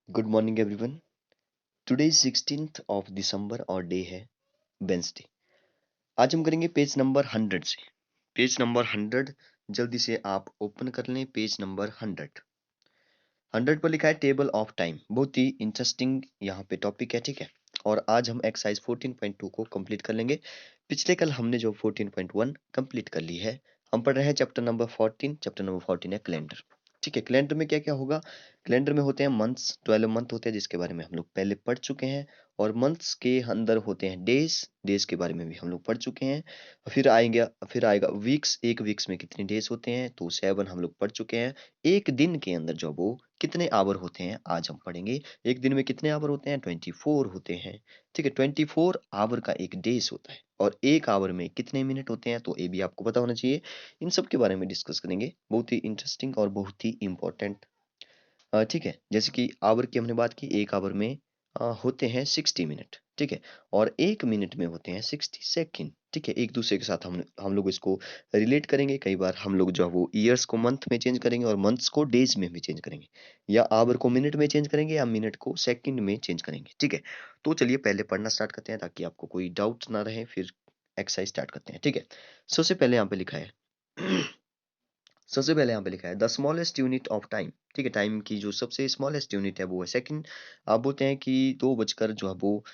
Good morning everyone. Today is 16th of December और day है Wednesday. आज हम करेंगे पेज नंबर 100 से। पेज नंबर 100, जल्दी से आप ओपन कर लें। पेज नंबर 100 पर लिखा है टेबल ऑफ टाइम। बहुत ही इंटरेस्टिंग यहाँ पे टॉपिक है, ठीक है। और आज हम एक्सरसाइज 14.2 को कंप्लीट कर लेंगे। पिछले कल हमने जो 14.1 कंप्लीट कर ली है। हम पढ़ रहे हैं चैप्टर नंबर 14। चैप्टर नंबर 14 है कैलेंडर, ठीक है। कैलेंडर में क्या क्या होगा? कैलेंडर में होते हैं मंथ्स, 12 मंथ होते हैं जिसके बारे में हम लोग पहले पढ़ चुके हैं। और मंथ्स के अंदर होते हैं डेज, डेज के बारे में भी हम लोग पढ़ चुके हैं। फिर आएगा वीक्स। एक वीक्स में कितने डेज होते हैं? तो 7 हम लोग पढ़ चुके हैं। एक दिन के अंदर जो वो कितने आवर होते हैं आज हम पढ़ेंगे। एक दिन में कितने आवर होते हैं? 24 होते हैं, ठीक है। 24 आवर का एक डेज होता है। और एक आवर में कितने मिनट होते हैं? तो ये भी आपको पता होना चाहिए। इन सब के बारे में डिस्कस करेंगे। बहुत ही इंटरेस्टिंग और बहुत ही इंपॉर्टेंट, ठीक है। जैसे कि आवर की हमने बात की, एक आवर में होते हैं 60 मिनट, ठीक है। और एक मिनट में होते हैं 60 सेकेंड, ठीक है। एक दूसरे के साथ हम लोग इसको रिलेट करेंगे। कई बार हम लोग जो है वो ईयर्स को मंथ में चेंज करेंगे और मंथ्स को डेज में भी चेंज करेंगे, या आवर को मिनट में चेंज करेंगे या मिनट को सेकंड में चेंज करेंगे, ठीक है। तो चलिए पहले पढ़ना स्टार्ट करते हैं ताकि आपको कोई डाउट ना रहे। फिर एक्सरसाइज स्टार्ट करते हैं, ठीक है। सबसे पहले यहाँ पे लिखा है सबसे पहले यहाँ पे लिखा है the smallest unit of time, ठीक है। टाइम की जो सबसे स्मॉलेस्ट यूनिट है वो है सेकंड। आप बोलते हैं कि 2 बजकर जो है वो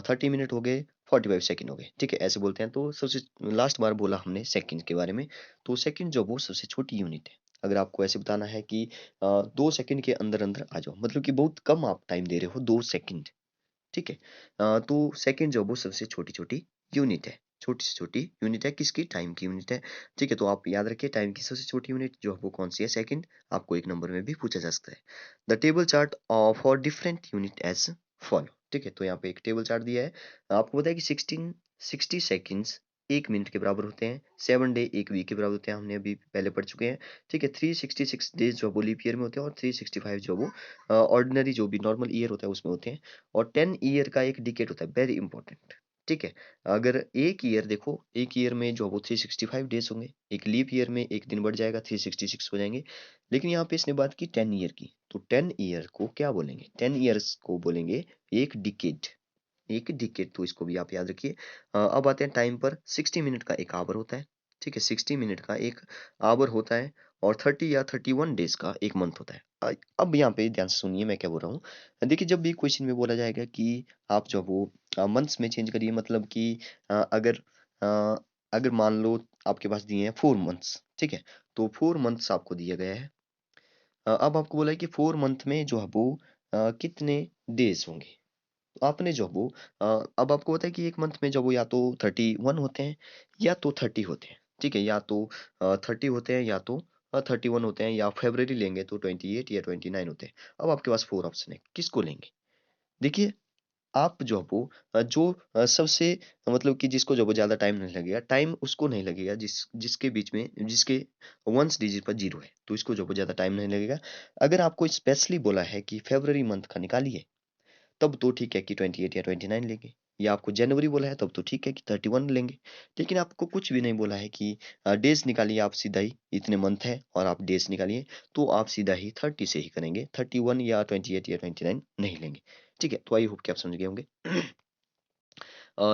30 मिनट हो गए, 45 सेकंड हो गए, ठीक है। ऐसे बोलते हैं। तो सबसे लास्ट बार बोला हमने सेकंड के बारे में। तो सेकंड जो वो सबसे छोटी यूनिट है। अगर आपको ऐसे बताना है कि 2 सेकंड के अंदर अंदर आ जाओ, मतलब कि बहुत कम आप टाइम दे रहे हो, 2 सेकंड, ठीक है। तो सेकंड जो वो सबसे छोटी छोटी यूनिट है। छोटी से छोटी यूनिट है किसकी? टाइम की यूनिट है, ठीक है। तो आप याद रखिए टाइम की सबसे छोटी यूनिट जो है वो कौन सी है? सेकंड। आपको एक नंबर में भी पूछा जा सकता है। The table chart for different unit as follow, ठीक है। तो यहाँ पे एक टेबल चार्ट दिया है। आपको पता है कि 60 सेकेंड्स एक मिनट के बराबर होते हैं। 7 डे एक वीक के बराबर होते हैं, हमने अभी पहले पढ़ चुके हैं, ठीक है। 366 डेज जो वो लीप ईयर में होते हैं और 365 जो वो ऑर्डिनरी जो भी नॉर्मल ईयर होता है उसमें होते हैं। और 10 ईयर का एक डिकेड होता है, वेरी इंपॉर्टेंट, ठीक है। अगर एक ईयर देखो, एक ईयर में जो वो 365 डेज होंगे। एक लीप ईयर में एक दिन बढ़ जाएगा, 366 हो जाएंगे। लेकिन यहाँ पे इसने बात की 10 ईयर की, तो 10 ईयर को क्या बोलेंगे? 10 ईयर्स को बोलेंगे एक डिकेड। एक डिकेड, तो इसको भी आप याद रखिए। अब आते हैं टाइम पर। 60 मिनट का एक आवर होता है, ठीक है। 60 मिनट का एक आवर होता है। और 30 या 31 डेज का एक मंथ होता है। अब यहाँ पे ध्यान से सुनिए मैं क्या बोल रहा हूँ। देखिए जब भी क्वेश्चन में बोला जाएगा कि आप जो वो मंथ्स में चेंज करिए, मतलब कि अ, अगर मान लो आपके पास दिए हैं 4 मंथ्स, ठीक है। तो 4 मंथ्स आपको दिया गया है। अब आपको बोला है कि 4 मंथ में जो है वो कितने डेज होंगे। तो आपने जो वो अब आपको पता है कि एक मंथ में जो वो या तो 31 होते हैं या तो 30 होते हैं, ठीक है। या तो 30 होते हैं या तो 31 होते हैं, या फेब्रवरी लेंगे तो 28 या 29 होते हैं। अब आपके पास 4 ऑप्शन है, किसको लेंगे? देखिए आप जो वो जो सबसे मतलब कि जिसको जो वो ज़्यादा टाइम नहीं लगेगा, टाइम उसको नहीं लगेगा जिसके बीच में जिसके वंस डिजिट पर 0 है, तो इसको जो वो ज़्यादा टाइम नहीं लगेगा। अगर आपको स्पेशली बोला है कि फरवरी मंथ का निकालिए, तब तो ठीक है कि 28 या 29 लेंगे। या आपको जनवरी बोला है तब तो ठीक है कि 31 लेंगे। लेकिन आपको कुछ भी नहीं बोला है कि डेज़ निकालिए, आप सीधा ही इतने मंथ है और आप डेज़ निकालिए, तो आप सीधा ही 30 से ही करेंगे। 31 या 28 या 29 नहीं लेंगे, ठीक है। तो आई होप कि आप समझ गए होंगे।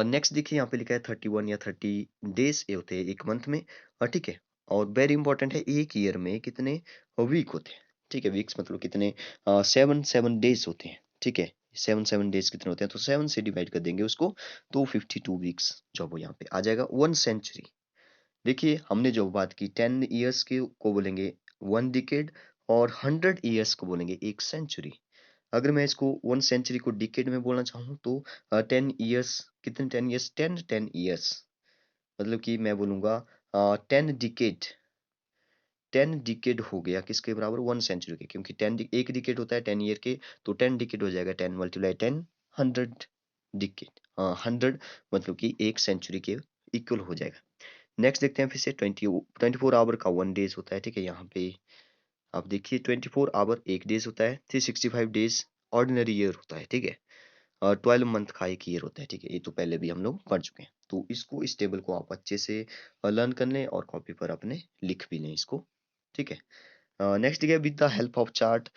नेक्स्ट देखिए यहाँ पे लिखा है 31 या 30 डेज ये होते हैं एक मंथ में, ठीक है। और वेरी इंपॉर्टेंट है, एक ईयर में कितने वीक होते हैं, ठीक है। वीक्स मतलब कितने? 7 7 डेज होते हैं, ठीक है। 7 7 डेज कितने होते हैं? तो 7 से डिवाइड कर देंगे उसको, तो 52 वीक्स जो वो यहाँ पे आ जाएगा। 1 सेंचुरी, देखिए हमने जो बात की 10 ईयर्स के को बोलेंगे 1 डिकेड, और 100 ईयर्स को बोलेंगे 1 सेंचुरी। अगर मैं इसको 1 सेंचुरी को डिकेड में बोलना चाहूँ तो 10 ईयर्स, कितने 10 ईयर्स? 10 10 ईयर्स, मतलब कि मैं बोलूँगा 10 डिकेड। 10 डिकेड हो गया किसके बराबर? 1 सेंचुरी के, क्योंकि एक डिकेड होता है 10 ईयर के, तो 10 डिकेड हो जाएगा 10 × 10 100 डिकेड। हाँ 100 मतलब कि 1 सेंचुरी के इक्वल हो जाएगा। नेक्स्ट देखते हैं फिर से 24 आवर का 1 डेज होता है, ठीक है। यहाँ पे आप देखिए 24 आवर एक डेज होता है। 365 डेज ऑर्डिनरी ईयर होता है, ठीक है। और 12 मंथ का एक ईयर होता है, ठीक है। ये तो पहले भी हम लोग पढ़ चुके हैं। तो इसको इस टेबल को आप अच्छे से लर्न कर लें और कॉपी पर अपने लिख भी लें इसको, ठीक है। नेक्स्ट दिया with the help of chart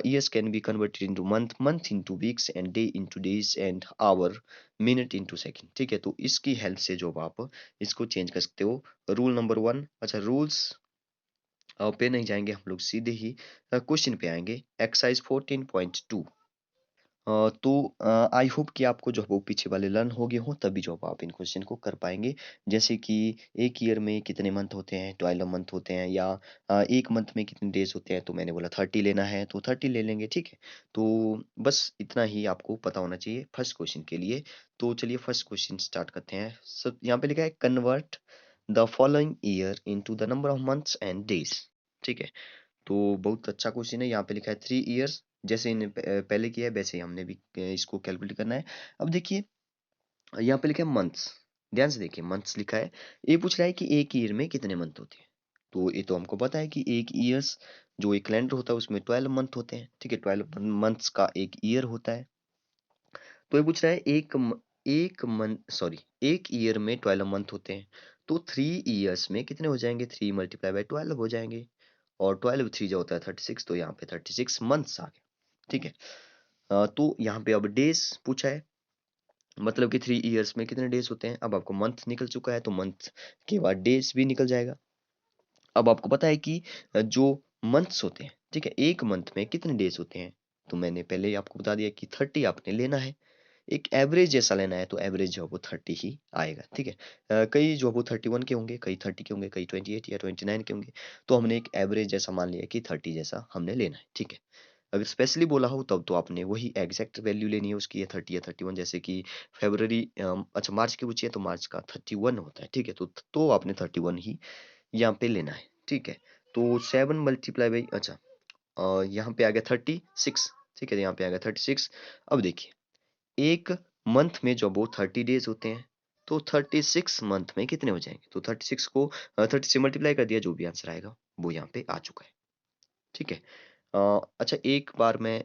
years can be converted into month, month into weeks and day into days and hour, minute into second. ठीक है, तो इसकी हेल्प से जो आप इसको चेंज कर सकते हो। रूल नंबर 1, अच्छा रूल्स पे नहीं जाएंगे हम लोग, सीधे ही क्वेश्चन पे आएंगे। एक्सरसाइज 14.2। तो आई होप कि आपको जो है वो पीछे वाले लर्न हो गए हों, तभी जो है आप इन क्वेश्चन को कर पाएंगे। जैसे कि एक ईयर में कितने मंथ होते हैं, 12 मंथ होते हैं, या एक मंथ में कितने डेज होते हैं, तो मैंने बोला 30 लेना है तो 30 ले लेंगे। ठीक है, तो बस इतना ही आपको पता होना चाहिए फर्स्ट क्वेश्चन के लिए। तो चलिए फर्स्ट क्वेश्चन स्टार्ट करते हैं। सब यहाँ पे लिखा है convert the following year into the number of months and days. ठीक है, तो बहुत अच्छा क्वेश्चन है। यहाँ पे लिखा है 3 इयर्स, जैसे इन्हें पहले किया है वैसे ही हमने भी इसको कैलकुलेट करना है। अब देखिए यहाँ पे लिखा है मंथ्स, ध्यान से देखिए मंथ्स लिखा है। ये पूछ रहा है कि एक ईयर में कितने मंथ होते हैं। तो ये तो हमको पता है कि एक ईयर्स जो एक कैलेंडर होता है उसमें 12 मंथ होते हैं। ठीक है, 12 मंथ्स का एक ईयर होता है। तो ये पूछ रहा है एक ईयर में 12 मंथ होते हैं, तो 3 इयर्स में कितने हो जाएंगे, 3 मल्टीप्लाई बाई 12 हो जाएंगे, और 12 3 जो होता है 36, तो यहाँ पे 36 मंथ्स आ गया। ठीक है, तो यहाँ पे अब डेज पूछा है, मतलब कि 3 इयर्स में कितने डेज होते हैं। अब आपको मंथ निकल चुका है, तो मंथ के बाद डेज भी निकल जाएगा। अब आपको पता है कि जो मंथ्स होते हैं, ठीक है, एक मंथ में कितने डेज होते हैं, तो मैंने पहले ही आपको बता दिया कि 30 आपने लेना है। एक एवरेज जैसा लेना है, तो एवरेज जो है वो 30 ही आएगा। ठीक है, कई जो है वो 31 के होंगे, कई 30 के होंगे, कई 28 या 29 के होंगे, तो हमने एक एवरेज जैसा मान लिया कि 30 जैसा हमने लेना है। ठीक है, अगर स्पेशली बोला हो तब तो आपने वही एग्जैक्ट वैल्यू लेनी है उसकी, 30 या 31। जैसे कि फरवरी अच्छा मार्च की पूछी है तो मार्च का 31 होता है। ठीक है, तो आपने 31 ही यहाँ पे लेना है। ठीक है, तो 7 मल्टीप्लाई बाई, अच्छा यहाँ पे आ गया 36। ठीक है, यहाँ पे आ गया 36। अब देखिए एक मंथ में जो वो 30 डेज होते हैं, तो 36 मंथ में कितने हो जाएंगे, तो 36 को 30 से मल्टीप्लाई कर दिया, जो भी आंसर आएगा वो यहाँ पे आ चुका है। ठीक है, अच्छा एक बार मैं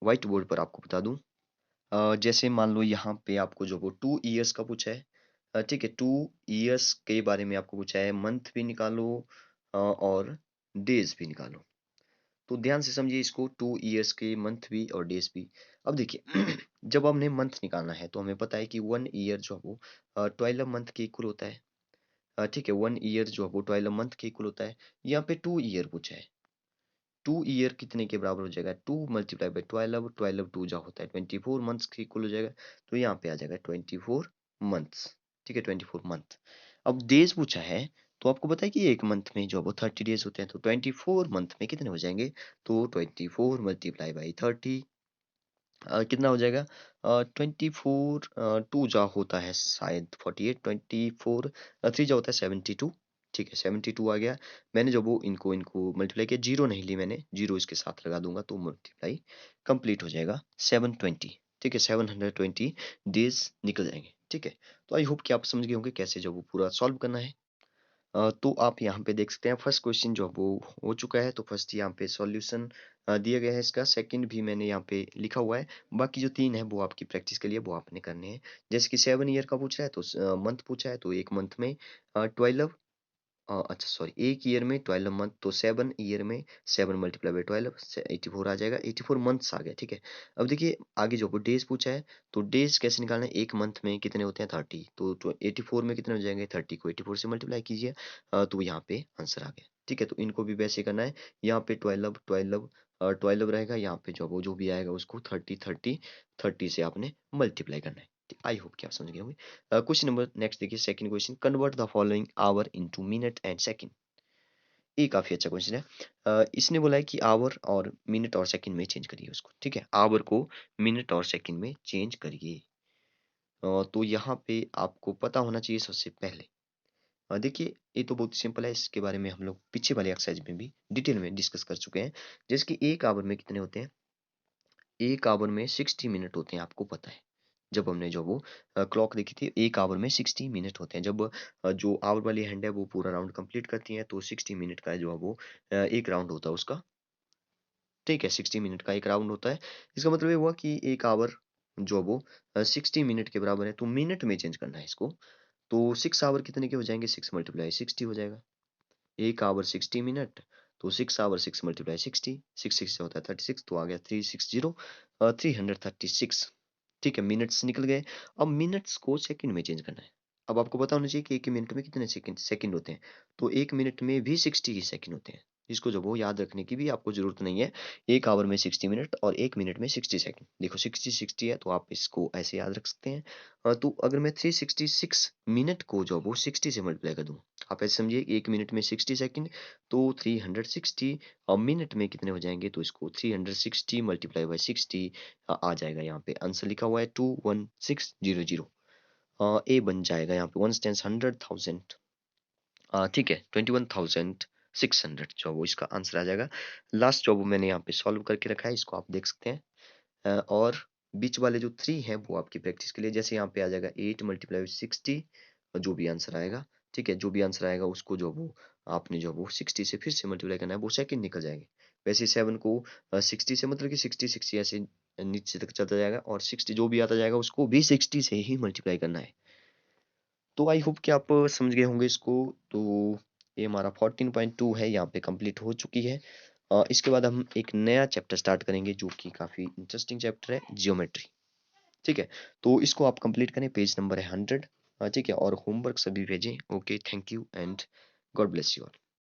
व्हाइट बोर्ड पर आपको बता दूं। जैसे मान लो यहाँ पे आपको जो वो 2 इयर्स का पूछा है। ठीक है, 2 इयर्स के बारे में आपको पूछा है, मंथ भी निकालो और डेज भी निकालो। तो ध्यान से समझिए इसको, 2 इयर्स के मंथ भी और डेज भी। अब देखिए जब हमने मंथ निकालना है तो हमें पता है कि 1 ईयर जो है वो 12 मंथ के इक्वल होता है। ठीक है, 1 ईयर जो है वो 12 मंथ के इक्वल होता है। यहाँ पे 2 ईयर पूछा है, 2 ईयर कितने के बराबर हो जाएगा, 2 मल्टीप्लाई बाई 12, 12 टू जा होता है 24 मंथ्स के इक्वल हो जाएगा। तो यहाँ पे आ जाएगा 24 मंथ्स। ठीक है, 24 मंथ। अब डेज पूछा है, तो आपको पता है कि एक मंथ में जो है वो 30 डेज होते हैं, तो 24 मंथ में कितने हो जाएंगे, तो 24 मल्टीप्लाई बाई 30 कितना हो जाएगा, 24 टू जा होता है शायद 48, 24 थ्री जा होता है 72। ठीक है, 72 आ गया। मैंने जो वो इनको इनको मल्टीप्लाई किया, जीरो नहीं ली मैंने, जीरो इसके साथ लगा दूंगा तो मल्टीप्लाई कंप्लीट हो जाएगा 720। ठीक है, 720 डेज निकल जाएंगे। ठीक है, तो आई होप कि आप समझ गए होंगे कैसे जो वो पूरा सॉल्व करना है। तो आप यहाँ पे देख सकते हैं फर्स्ट क्वेश्चन जो वो हो चुका है, तो फर्स्ट यहाँ पे सॉल्यूशन दिया गया है इसका, सेकंड भी मैंने यहाँ पे लिखा हुआ है। बाकी जो 3 है वो आपकी प्रैक्टिस के लिए वो आपने करने हैं। जैसे कि 7 ईयर का पूछा है, तो मंथ पूछा है, तो एक मंथ में 12, अच्छा सॉरी एक ईयर में 12 मंथ, तो 7 ईयर में 7 मल्टीप्लाई बाई 12 से 84 आ जाएगा, 84 मंथ्स आ गया। ठीक है, अब देखिए आगे जो डेज पूछा है, तो डेज कैसे निकालना है, एक मंथ में कितने होते हैं 30, तो 84 में कितने हो जाएंगे, 30 को 84 से मल्टीप्लाई कीजिए, तो यहाँ पे आंसर आ गया। ठीक है, तो इनको भी वैसे करना है, यहाँ पे 12 12 12 रहेगा, यहाँ पे जो भी आएगा उसको 30 30 30 से आपने मल्टीप्लाई करना है। आई होप कि आप समझ गए होंगे। क्वेश्चन नंबर नेक्स्ट देखिए, second question, convert the following our into minute and second. ये काफी अच्छा क्वेश्चन है। इसने बोला है कि आवर और मिनट और सेकंड में चेंज करिए उसको। ठीक है, आवर को मिनट और सेकंड में चेंज करिए। तो यहाँ पे आपको पता होना चाहिए सबसे पहले। देखिए ये तो बहुत सिंपल है, इसके बारे में हम लोग पीछे वाले एक्सरसाइज में भी डिटेल में डिस्कस कर चुके हैं। जैसे कि एक आवर में कितने होते हैं, एक आवर में 60 मिनट होते हैं, आपको पता है। जब हमने जो वो क्लॉक देखी थी, एक आवर में 60 मिनट होते हैं। जब जो आवर वाली हैंड है वो पूरा राउंड कंप्लीट करती है, तो 60 मिनट का जो है वो एक राउंड होता है उसका। ठीक है, 60 मिनट का एक राउंड होता है। इसका मतलब ये हुआ कि एक आवर जो वो 60 मिनट के बराबर है, तो मिनट में चेंज करना है इसको। तो 6 आवर कितने के हो जाएंगे, 6 मल्टीप्लाई 60 हो जाएगा। एक आवर 60 मिनट, तो 6 आवर 6 मल्टीप्लाई 60, 6 से होता है 36, तो आ गया 360 336। ठीक है, मिनट्स निकल गए। अब मिनट्स को सेकंड में चेंज करना है। अब आपको पता होना चाहिए कि एक मिनट में कितने सेकंड सेकंड होते हैं। तो एक मिनट में भी 60 ही सेकंड होते हैं। इसको जो वो याद रखने की भी आपको जरूरत नहीं है। एक आवर में 60 मिनट और एक मिनट में 60 सेकंड। देखो 60 60 है तो आप इसको ऐसे याद रख सकते हैं। तो अगर मैं 366 मिनट को जो वो 60 से मल्टीप्लाई कर दूं, आप ऐसे समझिए एक मिनट में 60 सेकंड, तो 360 मिनट में कितने हो जाएंगे, तो इसको 360 मल्टीप्लाई बाई 60 आ जाएगा। यहाँ पे आंसर लिखा हुआ है 21600। ए बन जाएगा यहाँ पे 1 टेंस 100,000। ठीक है 21,600 जो वो इसका आंसर आ जाएगा। लास्ट जो वो मैंने यहाँ पे सॉल्व करके रखा है, इसको आप देख सकते हैं। और बीच वाले जो 3 हैं वो आपकी प्रैक्टिस के लिए, जैसे यहाँ पे आ जाएगा 8 मल्टीप्लाई 60, जो भी आंसर आएगा। ठीक है, जो भी आंसर आएगा उसको जो वो आपने जो वो 60 से फिर से मल्टीप्लाई करना है, वो सेकंड निकल जाएंगे। वैसे 7 को 60 से मतलब कि 60 60 ऐसे नीचे तक चलता जाएगा, और 60 जो भी आता जाएगा उसको भी 60 से ही मल्टीप्लाई करना है। तो आई होप कि आप समझ गए होंगे इसको। तो ये हमारा 14.2 है, यहाँ पे कंप्लीट हो चुकी है। इसके बाद हम एक नया चैप्टर स्टार्ट करेंगे जो कि काफ़ी इंटरेस्टिंग चैप्टर है, जियोमेट्री। ठीक है, तो इसको आप कंप्लीट करें, पेज नंबर है 100। ठीक है, और होमवर्क सभी भेजें। Okay, thank you and God bless you all.